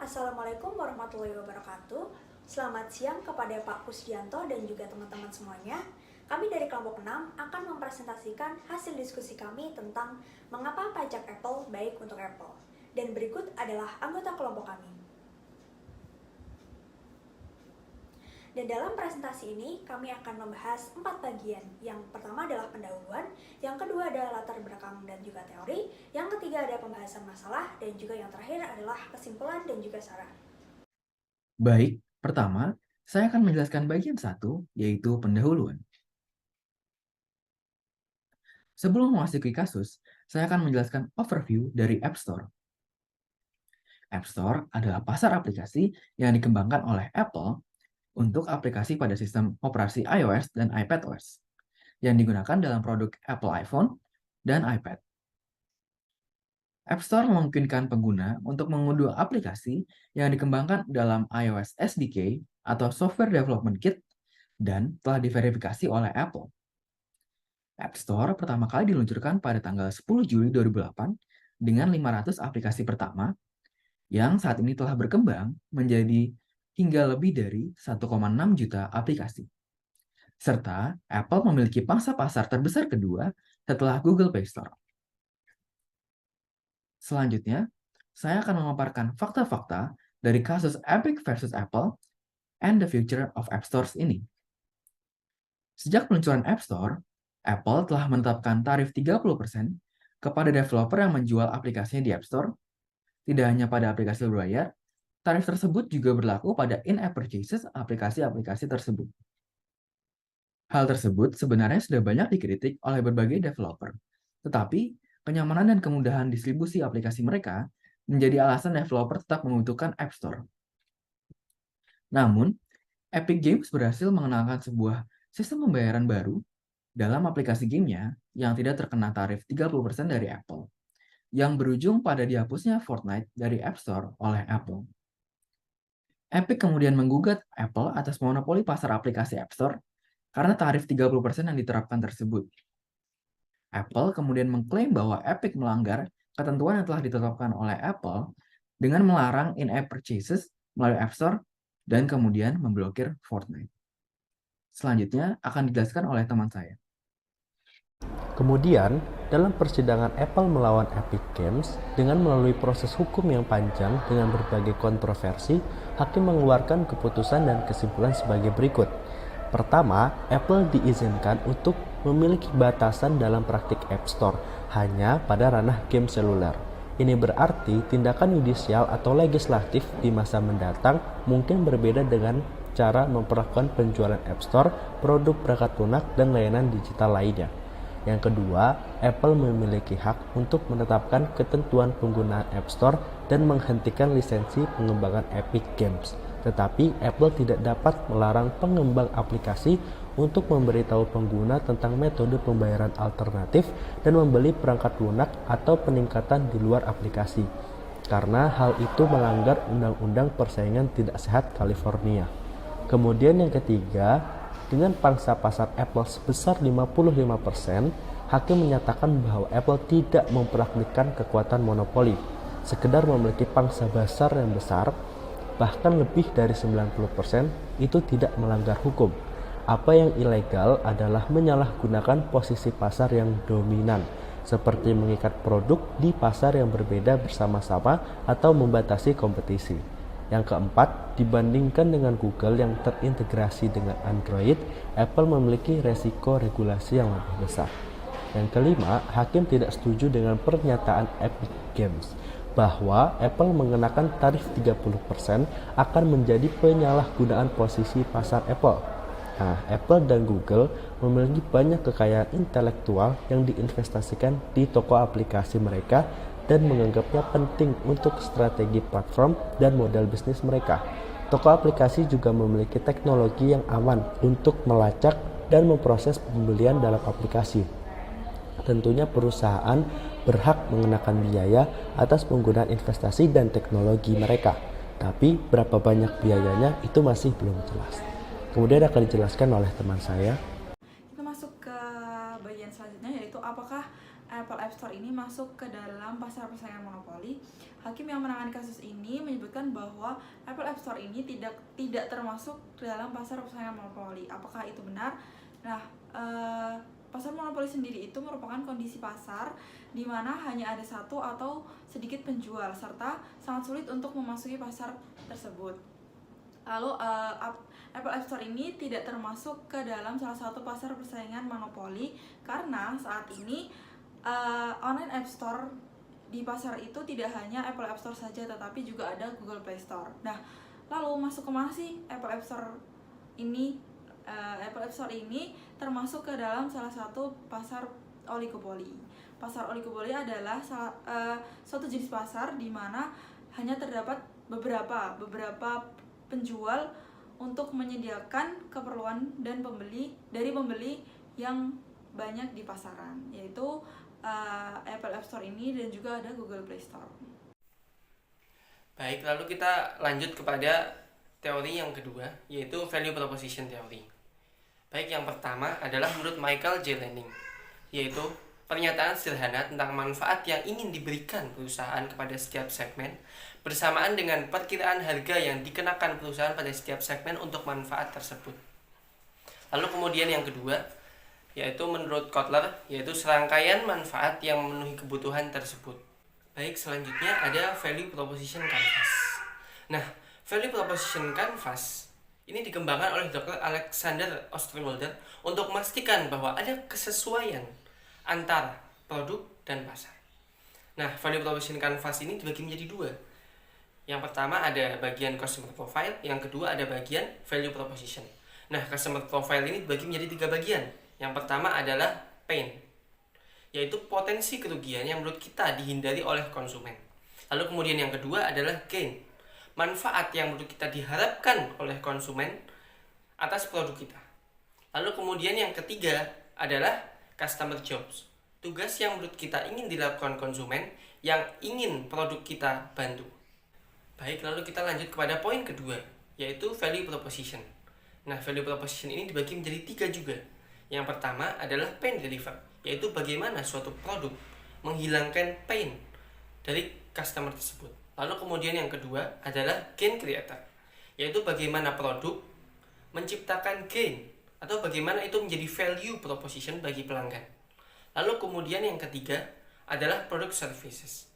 Assalamualaikum warahmatullahi wabarakatuh. Selamat siang kepada Pak Kusdianto dan juga teman-teman semuanya. Kami dari kelompok 6 akan mempresentasikan hasil diskusi kami tentang mengapa pajak Apple baik untuk Apple. Dan berikut adalah anggota kelompok kami. Dan dalam presentasi ini kami akan membahas 4 bagian. Yang pertama adalah pendahuluan, yang kedua adalah latar belakang dan juga teori, yang ketiga adalah pembahasan masalah, dan juga yang terakhir adalah kesimpulan dan juga saran. Baik, pertama, saya akan menjelaskan bagian 1, yaitu pendahuluan. Sebelum memasuki kasus, saya akan menjelaskan overview dari App Store. App Store adalah pasar aplikasi yang dikembangkan oleh Apple untuk aplikasi pada sistem operasi iOS dan iPadOS yang digunakan dalam produk Apple iPhone dan iPad. App Store memungkinkan pengguna untuk mengunduh aplikasi yang dikembangkan dalam iOS SDK atau Software Development Kit dan telah diverifikasi oleh Apple. App Store pertama kali diluncurkan pada tanggal 10 Juli 2008 dengan 500 aplikasi pertama yang saat ini telah berkembang menjadi hingga lebih dari 1,6 juta aplikasi. Serta Apple memiliki pangsa pasar terbesar kedua setelah Google Play Store. Selanjutnya, saya akan memaparkan fakta-fakta dari kasus Epic versus Apple and the Future of App Stores ini. Sejak peluncuran App Store, Apple telah menetapkan tarif 30% kepada developer yang menjual aplikasinya di App Store. Tidak hanya pada aplikasi berbayar, tarif tersebut juga berlaku pada in-app purchases aplikasi-aplikasi tersebut. Hal tersebut sebenarnya sudah banyak dikritik oleh berbagai developer, tetapi kenyamanan dan kemudahan distribusi aplikasi mereka menjadi alasan developer tetap membutuhkan App Store. Namun, Epic Games berhasil mengenalkan sebuah sistem pembayaran baru dalam aplikasi gamenya yang tidak terkena tarif 30% dari Apple, yang berujung pada dihapusnya Fortnite dari App Store oleh Apple. Epic kemudian menggugat Apple atas monopoli pasar aplikasi App Store karena tarif 30% yang diterapkan tersebut. Apple kemudian mengklaim bahwa Epic melanggar ketentuan yang telah ditetapkan oleh Apple dengan melarang in-app purchases melalui App Store dan kemudian memblokir Fortnite. Selanjutnya akan dijelaskan oleh teman saya. Kemudian, dalam persidangan Apple melawan Epic Games, dengan melalui proses hukum yang panjang dengan berbagai kontroversi, hakim mengeluarkan keputusan dan kesimpulan sebagai berikut. Pertama, Apple diizinkan untuk memiliki batasan dalam praktik App Store hanya pada ranah game seluler. Ini berarti tindakan yudisial atau legislatif di masa mendatang mungkin berbeda dengan cara memperlakukan penjualan App Store, produk perangkat lunak, dan layanan digital lainnya. Yang kedua, Apple memiliki hak untuk menetapkan ketentuan penggunaan App Store dan menghentikan lisensi pengembangan Epic Games. Tetapi Apple tidak dapat melarang pengembang aplikasi untuk memberitahu pengguna tentang metode pembayaran alternatif dan membeli perangkat lunak atau peningkatan di luar aplikasi, karena hal itu melanggar Undang-Undang Persaingan Tidak Sehat California. Kemudian yang ketiga, dengan pangsa pasar Apple sebesar 55%, hakim menyatakan bahwa Apple tidak memperlakukan kekuatan monopoli, sekedar memiliki pangsa pasar yang besar, bahkan lebih dari 90%, itu tidak melanggar hukum. Apa yang ilegal adalah menyalahgunakan posisi pasar yang dominan, seperti mengikat produk di pasar yang berbeda bersama-sama atau membatasi kompetisi. Yang keempat, dibandingkan dengan Google yang terintegrasi dengan Android, Apple memiliki resiko regulasi yang lebih besar. Yang kelima, hakim tidak setuju dengan pernyataan Epic Games bahwa Apple mengenakan tarif 30% akan menjadi penyalahgunaan posisi pasar Apple. Nah, Apple dan Google memiliki banyak kekayaan intelektual yang diinvestasikan di toko aplikasi mereka dan menganggapnya penting untuk strategi platform dan model bisnis mereka. Toko aplikasi juga memiliki teknologi yang aman untuk melacak dan memproses pembelian dalam aplikasi. Tentunya perusahaan berhak mengenakan biaya atas penggunaan investasi dan teknologi mereka. Tapi berapa banyak biayanya itu masih belum jelas. Kemudian akan dijelaskan oleh teman saya. Kita masuk ke bagian selanjutnya, yaitu apakah Apple App Store ini masuk ke dalam pasar persaingan monopoli. Hakim yang menangani kasus ini menyebutkan menyebutkan bahwa Apple App Store ini tidak termasuk dalam pasar persaingan monopoli. Apakah itu benar? Nah, pasar monopoli sendiri itu merupakan kondisi pasar di mana hanya ada satu atau sedikit penjual serta sangat sulit untuk memasuki pasar tersebut. Lalu Apple App Store ini tidak termasuk ke dalam salah satu pasar persaingan monopoli karena saat ini online App Store di pasar itu tidak hanya Apple App Store saja, tetapi juga ada Google Play Store. Nah, lalu masuk ke mana sih Apple App Store ini? Apple App Store ini termasuk ke dalam salah satu pasar oligopoli. Pasar oligopoli adalah suatu jenis pasar di mana hanya terdapat beberapa penjual untuk menyediakan keperluan dan pembeli yang banyak di pasaran, yaitu Apple App Store ini dan juga ada Google Play Store. Baik, lalu kita lanjut kepada teori yang kedua, yaitu value proposition theory. Baik, yang pertama adalah menurut Michael J. Lanning, yaitu pernyataan sederhana tentang manfaat yang ingin diberikan perusahaan kepada setiap segmen bersamaan dengan perkiraan harga yang dikenakan perusahaan pada setiap segmen untuk manfaat tersebut. Lalu kemudian yang kedua, yaitu menurut Kotler, yaitu serangkaian manfaat yang memenuhi kebutuhan tersebut. Baik, selanjutnya ada value proposition canvas. Nah, value proposition canvas ini dikembangkan oleh Dr. Alexander Osterwalder untuk memastikan bahwa ada kesesuaian antara produk dan pasar. Nah, value proposition canvas ini dibagi menjadi dua. Yang pertama ada bagian customer profile, yang kedua ada bagian value proposition. Nah, customer profile ini dibagi menjadi tiga bagian. Yang pertama adalah pain, yaitu potensi kerugian yang menurut kita dihindari oleh konsumen. Lalu kemudian yang kedua adalah gain, manfaat yang menurut kita diharapkan oleh konsumen atas produk kita. Lalu kemudian yang ketiga adalah customer jobs, tugas yang menurut kita ingin dilakukan konsumen yang ingin produk kita bantu. Baik, lalu kita lanjut kepada poin kedua, yaitu value proposition. Nah, value proposition ini dibagi menjadi tiga juga. Yang pertama adalah pain reliever, yaitu bagaimana suatu produk menghilangkan pain dari customer tersebut. Lalu kemudian yang kedua adalah gain creator, yaitu bagaimana produk menciptakan gain atau bagaimana itu menjadi value proposition bagi pelanggan. Lalu kemudian yang ketiga adalah product services,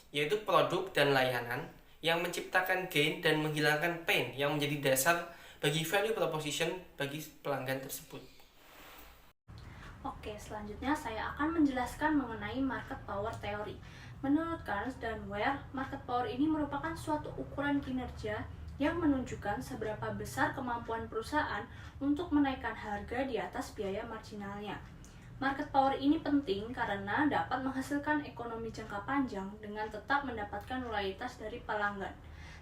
yaitu produk dan layanan yang menciptakan gain dan menghilangkan pain yang menjadi dasar bagi value proposition bagi pelanggan tersebut. Oke, selanjutnya saya akan menjelaskan mengenai market power theory. Menurut Carnes dan Ware, market power ini merupakan suatu ukuran kinerja yang menunjukkan seberapa besar kemampuan perusahaan untuk menaikkan harga di atas biaya marginalnya. Market power ini penting karena dapat menghasilkan ekonomi jangka panjang dengan tetap mendapatkan loyalitas dari pelanggan.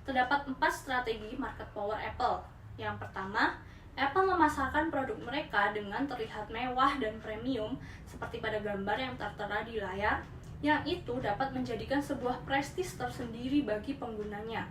Terdapat 4 strategi market power Apple. Yang pertama, Apple memasarkan produk mereka dengan terlihat mewah dan premium seperti pada gambar yang tertera di layar, yang itu dapat menjadikan sebuah prestis tersendiri bagi penggunanya.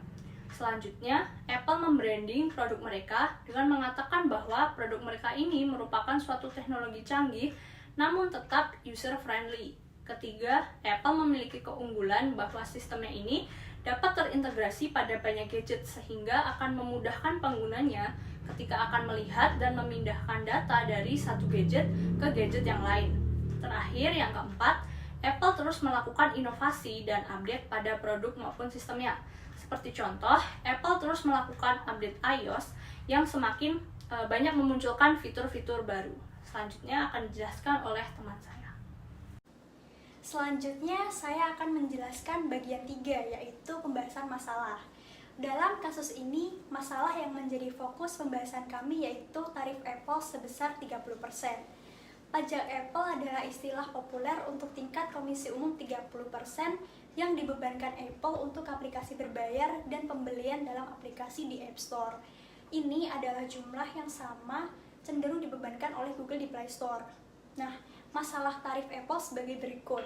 Selanjutnya, Apple membranding produk mereka dengan mengatakan bahwa produk mereka ini merupakan suatu teknologi canggih namun tetap user-friendly. Ketiga, Apple memiliki keunggulan bahwa sistemnya ini dapat terintegrasi pada banyak gadget sehingga akan memudahkan penggunanya ketika akan melihat dan memindahkan data dari satu gadget ke gadget yang lain. Terakhir, yang keempat, Apple terus melakukan inovasi dan update pada produk maupun sistemnya. Seperti contoh, Apple terus melakukan update iOS yang semakin banyak memunculkan fitur-fitur baru. Selanjutnya akan dijelaskan oleh teman saya. Selanjutnya, saya akan menjelaskan bagian 3, yaitu pembahasan masalah. Dalam kasus ini, masalah yang menjadi fokus pembahasan kami yaitu tarif Apple sebesar 30%. Pajak Apple adalah istilah populer untuk tingkat komisi umum 30% yang dibebankan Apple untuk aplikasi berbayar dan pembelian dalam aplikasi di App Store. Ini adalah jumlah yang sama cenderung dibebankan oleh Google di Play Store. Nah, masalah tarif Apple sebagai berikut.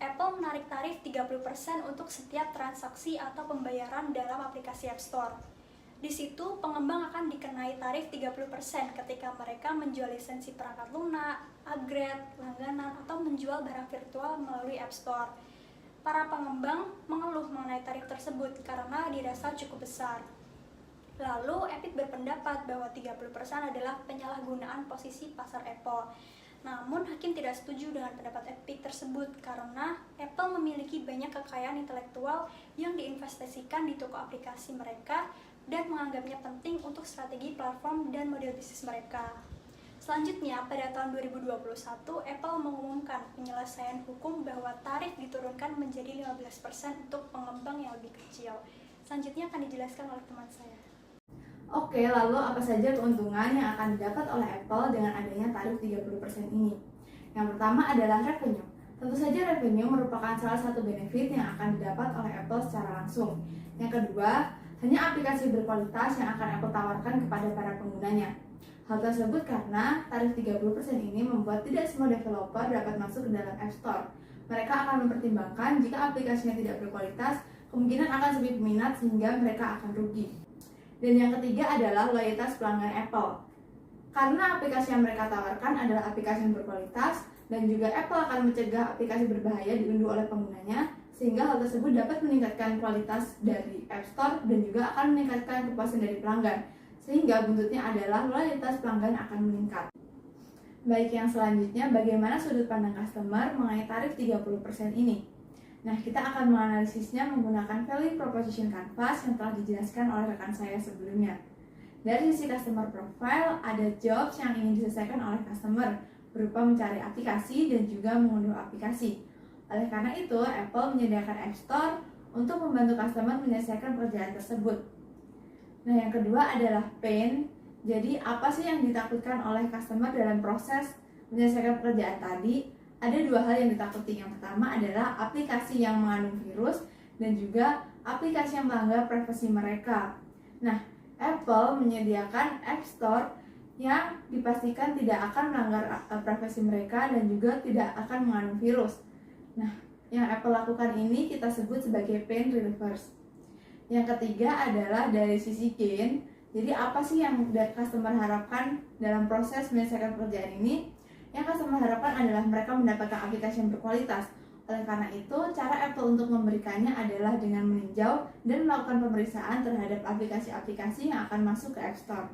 Apple menarik tarif 30% untuk setiap transaksi atau pembayaran dalam aplikasi App Store. Di situ, pengembang akan dikenai tarif 30% ketika mereka menjual lisensi perangkat lunak, upgrade, langganan, atau menjual barang virtual melalui App Store. Para pengembang mengeluh mengenai tarif tersebut karena dirasa cukup besar. Lalu Epic berpendapat bahwa 30% adalah penyalahgunaan posisi pasar Apple. Namun hakim tidak setuju dengan pendapat Epic tersebut karena Apple memiliki banyak kekayaan intelektual yang diinvestasikan di toko aplikasi mereka dan menganggapnya penting untuk strategi platform dan model bisnis mereka. Selanjutnya, pada tahun 2021, Apple mengumumkan penyelesaian hukum bahwa tarif diturunkan menjadi 15% untuk pengembang yang lebih kecil. Selanjutnya akan dijelaskan oleh teman saya. Oke, lalu apa saja keuntungan yang akan didapat oleh Apple dengan adanya tarif 30% ini? Yang pertama adalah revenue. Tentu saja revenue merupakan salah satu benefit yang akan didapat oleh Apple secara langsung. Yang kedua, hanya aplikasi berkualitas yang akan Apple tawarkan kepada para penggunanya. Hal tersebut karena tarif 30% ini membuat tidak semua developer dapat masuk ke dalam App Store. Mereka akan mempertimbangkan jika aplikasinya tidak berkualitas, kemungkinan akan sepi peminat sehingga mereka akan rugi. Dan yang ketiga adalah loyalitas pelanggan Apple. Karena aplikasi yang mereka tawarkan adalah aplikasi yang berkualitas dan juga Apple akan mencegah aplikasi berbahaya diunduh oleh penggunanya, sehingga hal tersebut dapat meningkatkan kualitas dari App Store dan juga akan meningkatkan kepuasan dari pelanggan. Sehingga buntutnya adalah loyalitas pelanggan akan meningkat. Baik, yang selanjutnya bagaimana sudut pandang customer mengenai tarif 30% ini? Nah, kita akan menganalisisnya menggunakan value proposition canvas yang telah dijelaskan oleh rekan saya sebelumnya. Dari sisi customer profile, ada jobs yang ingin diselesaikan oleh customer, berupa mencari aplikasi dan juga mengunduh aplikasi. Oleh karena itu, Apple menyediakan App Store untuk membantu customer menyelesaikan pekerjaan tersebut. Nah, yang kedua adalah pain. Jadi, apa sih yang ditakutkan oleh customer dalam proses menyelesaikan pekerjaan tadi? Ada dua hal yang ditakuti. Yang pertama adalah aplikasi yang mengandung virus dan juga aplikasi yang melanggar privasi mereka. Nah, Apple menyediakan App Store yang dipastikan tidak akan melanggar privasi mereka dan juga tidak akan mengandung virus. Nah, yang Apple lakukan ini kita sebut sebagai pain relievers. Yang ketiga adalah dari sisi gain. Jadi apa sih yang customer harapkan dalam proses menyelesaikan pekerjaan ini? Yang customer harapkan adalah mereka mendapatkan aplikasi yang berkualitas. Oleh karena itu, cara Apple untuk memberikannya adalah dengan meninjau dan melakukan pemeriksaan terhadap aplikasi-aplikasi yang akan masuk ke App Store.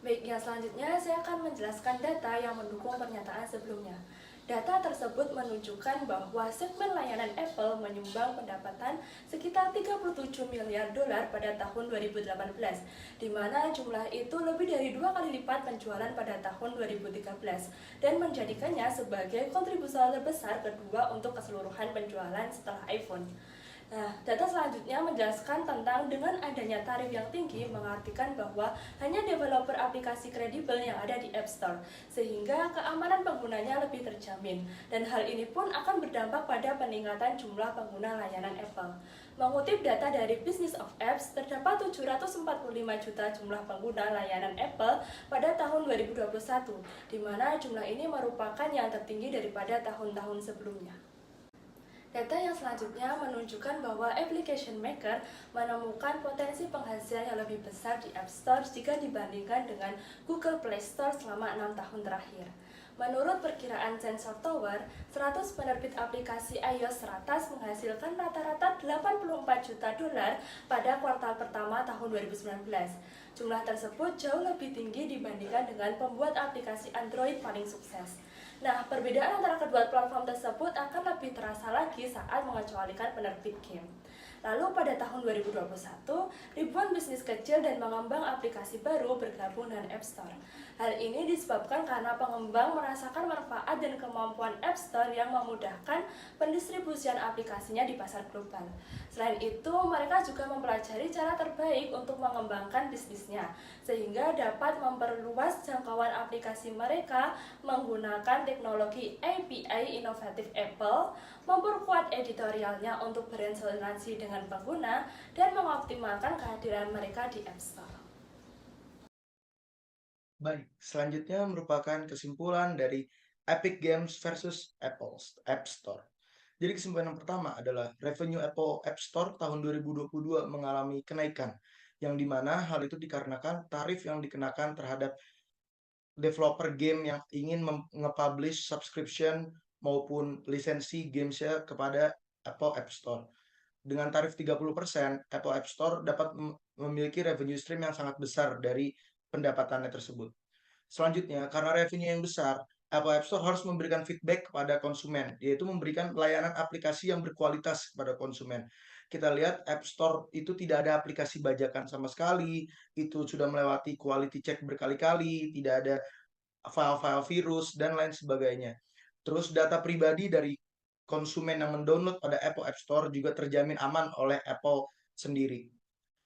Baik, yang selanjutnya saya akan menjelaskan data yang mendukung pernyataan sebelumnya. Data tersebut menunjukkan bahwa segmen layanan Apple menyumbang pendapatan sekitar 37 miliar dolar pada tahun 2018, di mana jumlah itu lebih dari 2 kali lipat penjualan pada tahun 2013 dan menjadikannya sebagai kontributor terbesar kedua untuk keseluruhan penjualan setelah iPhone. Nah, data selanjutnya menjelaskan tentang dengan adanya tarif yang tinggi mengartikan bahwa hanya developer aplikasi kredibel yang ada di App Store, sehingga keamanan penggunanya lebih terjamin. Dan hal ini pun akan berdampak pada peningkatan jumlah pengguna layanan Apple. Mengutip data dari Business of Apps, terdapat 745 juta jumlah pengguna layanan Apple pada tahun 2021, di mana jumlah ini merupakan yang tertinggi daripada tahun-tahun sebelumnya. Data yang selanjutnya menunjukkan bahwa Application Maker menemukan potensi penghasilan yang lebih besar di App Store jika dibandingkan dengan Google Play Store selama 6 tahun terakhir. Menurut perkiraan Sensor Tower, 100 penerbit aplikasi iOS teratas menghasilkan rata-rata 84 juta dolar pada kuartal pertama tahun 2019. Jumlah tersebut jauh lebih tinggi dibandingkan dengan pembuat aplikasi Android paling sukses. Nah, perbedaan antara kedua platform tersebut akan lebih terasa lagi saat mengecualikan penerbit game. Lalu pada tahun 2021, ribuan bisnis kecil dan pengembang aplikasi baru bergabung dengan App Store. Hal ini disebabkan karena pengembang merasakan manfaat dan kemampuan App Store yang memudahkan pendistribusian aplikasinya di pasar global. Selain itu, mereka juga mempelajari cara terbaik untuk mengembangkan bisnisnya, sehingga dapat memperluas jangkauan aplikasi mereka menggunakan teknologi API inovatif Apple, memperkuat editorialnya untuk berinteraksi dengan pengguna, dan mengoptimalkan kehadiran mereka di App Store. Baik, selanjutnya merupakan kesimpulan dari Epic Games versus Apple App Store. Jadi kesimpulan yang pertama adalah revenue Apple App Store tahun 2022 mengalami kenaikan, yang dimana hal itu dikarenakan tarif yang dikenakan terhadap developer game yang ingin nge-publish subscription maupun lisensi gamesnya kepada Apple App Store. Dengan tarif 30%, Apple App Store dapat memiliki revenue stream yang sangat besar dari pendapatannya tersebut. Selanjutnya, karena revenue yang besar, Apple App Store harus memberikan feedback kepada konsumen, yaitu memberikan layanan aplikasi yang berkualitas kepada konsumen. Kita lihat App Store itu tidak ada aplikasi bajakan sama sekali, itu sudah melewati quality check berkali-kali, tidak ada file-file virus, dan lain sebagainya. Terus data pribadi dari konsumen yang mendownload pada Apple App Store juga terjamin aman oleh Apple sendiri.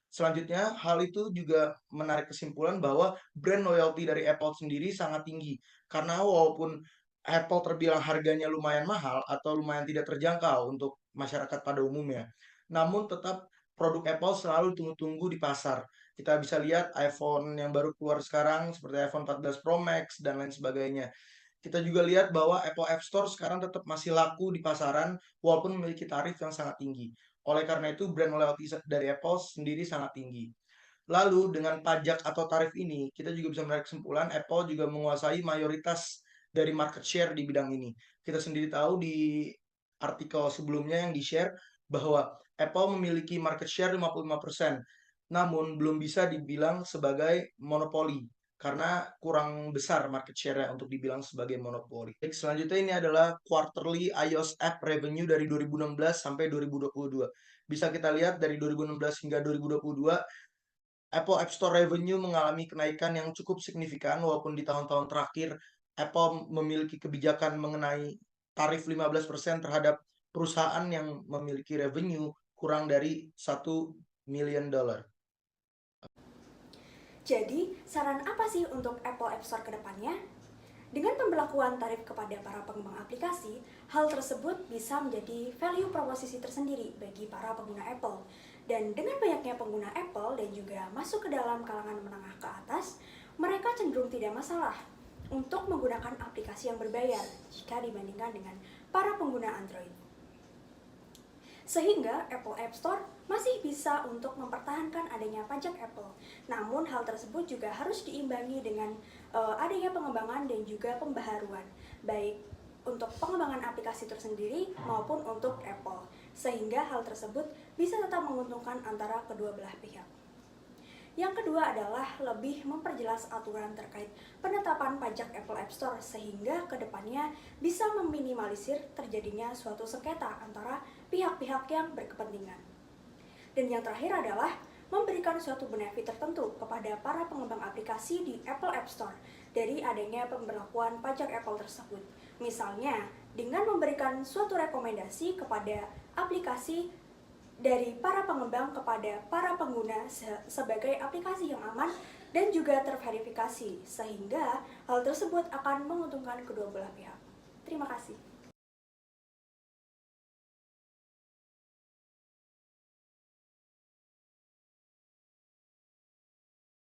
Selanjutnya, hal itu juga menarik kesimpulan bahwa brand loyalty dari Apple sendiri sangat tinggi. Karena walaupun Apple terbilang harganya lumayan mahal atau lumayan tidak terjangkau untuk masyarakat pada umumnya, namun tetap produk Apple selalu tunggu-tunggu di pasar. Kita bisa lihat iPhone yang baru keluar sekarang seperti iPhone 14 Pro Max dan lain sebagainya. Kita juga lihat bahwa Apple App Store sekarang tetap masih laku di pasaran walaupun memiliki tarif yang sangat tinggi. Oleh karena itu, brand loyalty dari Apple sendiri sangat tinggi. Lalu, dengan pajak atau tarif ini, kita juga bisa menarik kesimpulan Apple juga menguasai mayoritas dari market share di bidang ini. Kita sendiri tahu di artikel sebelumnya yang di-share bahwa Apple memiliki market share 55%, namun belum bisa dibilang sebagai monopoli karena kurang besar market share-nya untuk dibilang sebagai monopoli. Selanjutnya ini adalah quarterly iOS app revenue dari 2016 sampai 2022. Bisa kita lihat dari 2016 hingga 2022, Apple App Store revenue mengalami kenaikan yang cukup signifikan walaupun di tahun-tahun terakhir Apple memiliki kebijakan mengenai tarif 15% terhadap perusahaan yang memiliki revenue kurang dari $1 million. Jadi, saran apa sih untuk Apple App Store ke depannya? Dengan pemberlakuan tarif kepada para pengembang aplikasi, hal tersebut bisa menjadi value proposisi tersendiri bagi para pengguna Apple. Dan dengan banyaknya pengguna Apple dan juga masuk ke dalam kalangan menengah ke atas, mereka cenderung tidak masalah untuk menggunakan aplikasi yang berbayar jika dibandingkan dengan para pengguna Android. Sehingga Apple App Store masih bisa untuk mempertahankan adanya pajak Apple. Namun hal tersebut juga harus diimbangi dengan adanya pengembangan dan juga pembaharuan, baik untuk pengembangan aplikasi tersendiri maupun untuk Apple, sehingga hal tersebut bisa tetap menguntungkan antara kedua belah pihak. Yang kedua adalah lebih memperjelas aturan terkait penetapan pajak Apple App Store sehingga kedepannya bisa meminimalisir terjadinya suatu sengketa antara pihak-pihak yang berkepentingan. Dan yang terakhir adalah memberikan suatu benefit tertentu kepada para pengembang aplikasi di Apple App Store dari adanya pemberlakuan pajak Apple tersebut. Misalnya, dengan memberikan suatu rekomendasi kepada aplikasi dari para pengembang kepada para pengguna sebagai aplikasi yang aman dan juga terverifikasi, sehingga hal tersebut akan menguntungkan kedua belah pihak. Terima kasih.